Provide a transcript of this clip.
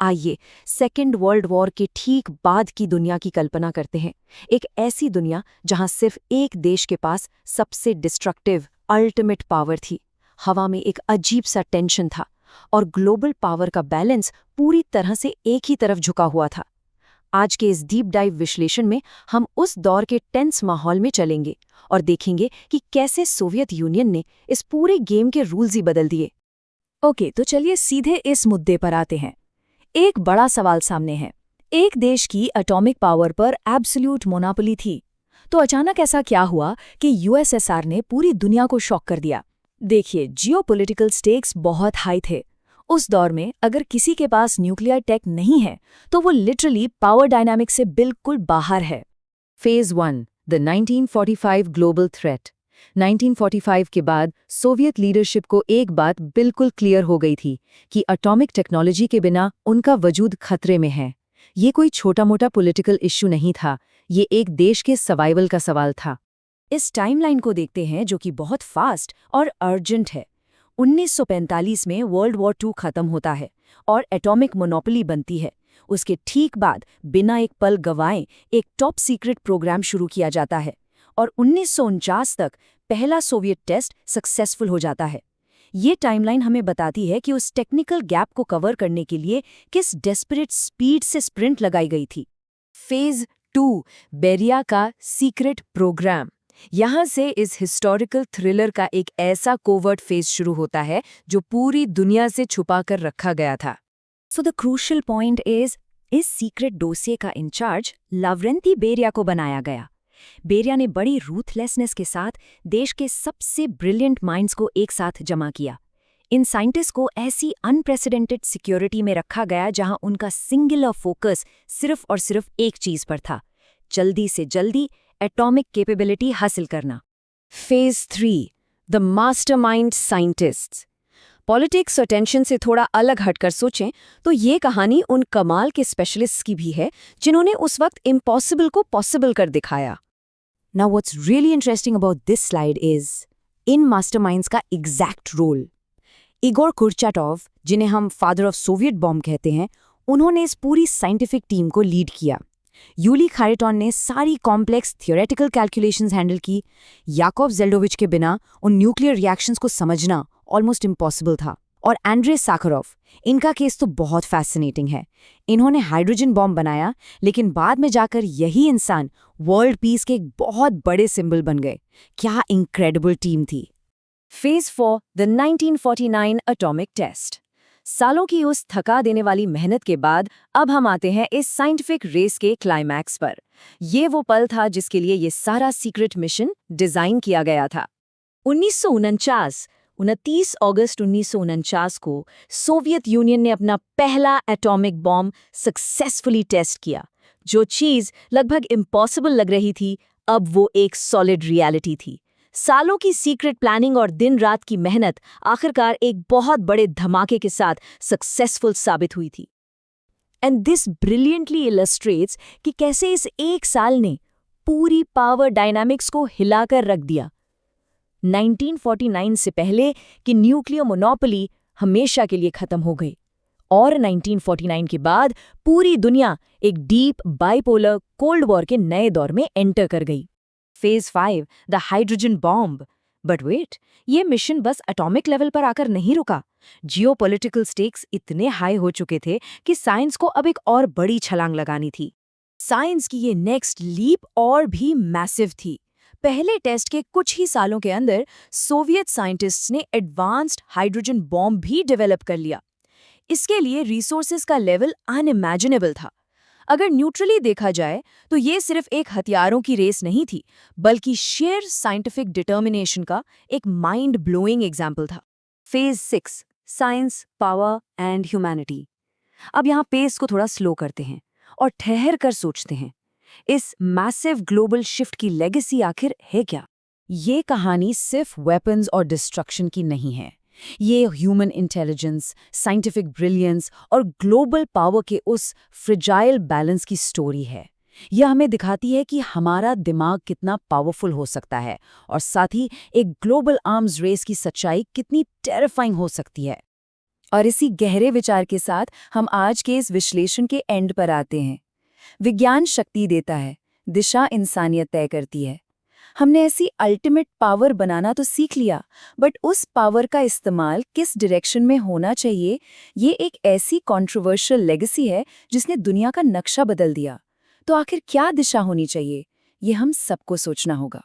आइए second world war के ठीक बाद की दुनिया की कल्पना करते हैं। एक ऐसी दुनिया जहां सिर्फ एक देश के पास सबसे डिस्ट्रक्टिव अल्टीमेट पावर थी। हवा में एक अजीब सा टेंशन था और ग्लोबल पावर का बैलेंस पूरी तरह से एक ही तरफ झुका हुआ था। आज के इस डीप डाइव विश्लेषण में हम उस दौर के टेंस माहौल में चलेंगे और देखेंगे कि कैसे सोवियत यूनियन ने इस पूरे गेम के रूल्स ही बदल दिए। ओके, तो चलिए सीधे इस मुद्दे पर आते हैं। एक बड़ा सवाल सामने है। एक देश की एटॉमिक पावर पर एब्सोल्यूट मोनोपोली थी, तो अचानक ऐसा क्या हुआ कि यूएसएसआर ने पूरी दुनिया को शॉक कर दिया। देखिए, जियोपॉलिटिकल स्टेक्स बहुत हाई थे। उस दौर में अगर किसी के पास न्यूक्लियर टेक नहीं है तो वो लिटरली पावर डायनामिक से बिल्कुल बाहर है। Phase 1, the 1945 global threat. 1945 के बाद सोवियत लीडरशिप को एक बात बिल्कुल क्लियर हो गई थी कि एटॉमिक टेक्नोलॉजी के बिना उनका वजूद खतरे में है। ये कोई छोटा-मोटा पॉलिटिकल इश्यू नहीं था, ये एक देश के सर्वाइवल का सवाल था। इस टाइमलाइन को देखते हैं जो कि बहुत फास्ट और अर्जेंट है। 1945 में वर्ल्ड वॉर 2 खत्म होता है और एटॉमिक मोनोपोली बनती है। उसके ठीक बाद बिना एक पल गवाए एक टॉप सीक्रेट प्रोग्राम शुरू किया जाता है और 1949 तक पहला सोवियत टेस्ट सक्सेसफुल हो जाता है। ये टाइमलाइन हमें बताती है कि उस टेक्निकल गैप को कवर करने के लिए किस डेस्परेट स्पीड से स्प्रिंट लगाई गई थी। फेज 2, बेरिया का सीक्रेट प्रोग्राम। यहाँ से इस हिस्टोरिकल थ्रिलर का एक ऐसा कोवर्ट फेज शुरू होता है जो पूरी दुनिया से छुपा कर रखा गया था। So the crucial point is, इस सीक्रेट डोसिये का इंचार्ज लावरेंती बेरिया को बनाया गया। बेरिया ने बड़ी रूथलेसनेस के साथ देश के सबसे ब्रिलियंट माइंड्स को एक साथ जमा किया। इन साइंटिस्ट को ऐसी अनप्रेसिडेंटेड सिक्योरिटी में रखा गया जहां उनका सिंगुलर फोकस सिर्फ और सिर्फ एक चीज पर था, जल्दी से जल्दी एटॉमिक कैपेबिलिटी हासिल करना। Phase 3, the mastermind scientists. Politics और टेंशन से थोड़ा अलग हटकर सोचें तो ये कहानी उन कमाल के स्पेशलिस्ट्स की भी है जिन्होंने उस वक्त इम्पॉसिबल को पॉसिबल कर दिखाया। Now what's really interesting about this slide is in masterminds का एग्जैक्ट रोल। इगोर कुर्चाटोव, जिन्हें हम फादर ऑफ सोवियत बॉम्ब कहते हैं, उन्होंने इस पूरी साइंटिफिक टीम को लीड किया। यूली खारिटॉन ने सारी कॉम्प्लेक्स थियोरेटिकल कैलकुलेशंस हैंडल की। याकोव जेल्डोविच के बिना उन न्यूक्लियर रिएक्शंस को समझना ऑलमोस्ट इम्पॉसिबल था। और एंड्रे साखरोव, इनका केस तो बहुत फैसिनेटिंग है। इन्होंने हाइड्रोजन बॉम्ब बनाया, लेकिन बाद में जाकर यही इंसान वर्ल्ड पीस के एक बहुत बड़े सिंबल बन गए। क्या इनक्रेडिबल टीम थी। Phase 4, the 1949 atomic test. सालों की उस थका देने वाली मेहनत के बाद अब हम आते हैं इस साइंटिफिक रेस के क्लाइमैक्स पर। ये वो पल था जिसके लिए ये सारा सीक्रेट मिशन डिजाइन किया गया था। 29 अगस्त 1949 को सोवियत यूनियन ने अपना पहला एटॉमिक बॉम्ब सक्सेसफुली टेस्ट किया। जो चीज लगभग इम्पॉसिबल लग रही थी, अब वो एक सॉलिड रियलिटी थी। सालों की सीक्रेट प्लानिंग और दिन रात की मेहनत आखिरकार एक बहुत बड़े धमाके के साथ सक्सेसफुल साबित हुई थी। एंड दिस ब्रिलियंटली इलस्ट्रेट्स कि कैसे इस एक साल ने पूरी पावर डायनामिक्स को हिलाकर रख दिया। 1949 से पहले कि न्यूक्लियर मोनोपोली हमेशा के लिए खत्म हो गई और 1949 के बाद पूरी दुनिया एक डीप बाइपोलर कोल्ड वॉर के नए दौर में एंटर कर गई। Phase 5, the hydrogen bomb. But wait, ये मिशन बस एटॉमिक लेवल पर आकर नहीं रुका। जियोपॉलिटिकल स्टेक्स इतने हाई हो चुके थे कि साइंस को अब एक और बड़ी छलांग लगानी थी। साइंस की ये नेक्स्ट लीप और भी मैसिव थी। पहले टेस्ट के कुछ ही सालों के अंदर सोवियत साइंटिस्ट्स ने एडवांस्ड हाइड्रोजन बॉम्ब भी डेवलप कर लिया। इसके लिए रिसोर्सेज का लेवल अनइमेजिनेबल था। अगर न्यूट्रली देखा जाए तो ये सिर्फ एक हथियारों की रेस नहीं थी, बल्कि शेयर साइंटिफिक डिटर्मिनेशन का एक माइंड ब्लोइंग एग्जाम्पल था। Phase 6, science, power and humanity. अब यहाँ पेस को थोड़ा स्लो करते हैं और ठहर कर सोचते हैं, इस मैसिव ग्लोबल शिफ्ट की लेगेसी आखिर है क्या? ये कहानी सिर्फ वेपन्स और डिस्ट्रक्शन की नहीं है। ये ह्यूमन इंटेलिजेंस, साइंटिफिक ब्रिलियंस और ग्लोबल पावर के उस फ्रिजाइल बैलेंस की स्टोरी है। यह हमें दिखाती है कि हमारा दिमाग कितना पावरफुल हो सकता है और साथ ही एक ग्लोबल आर्म्स रेस की सच्चाई कितनी टेरिफाइंग हो सकती है। और इसी गहरे विचार के साथ हम आज के इस विश्लेषण के एंड पर आते हैं। विज्ञान शक्ति देता है, दिशा इंसानियत तय करती है। हमने ऐसी अल्टीमेट पावर बनाना तो सीख लिया, बट उस पावर का इस्तेमाल किस डायरेक्शन में होना चाहिए, ये एक ऐसी कंट्रोवर्शियल लेगेसी है जिसने दुनिया का नक्शा बदल दिया। तो आखिर क्या दिशा होनी चाहिए, ये हम सबको सोचना होगा।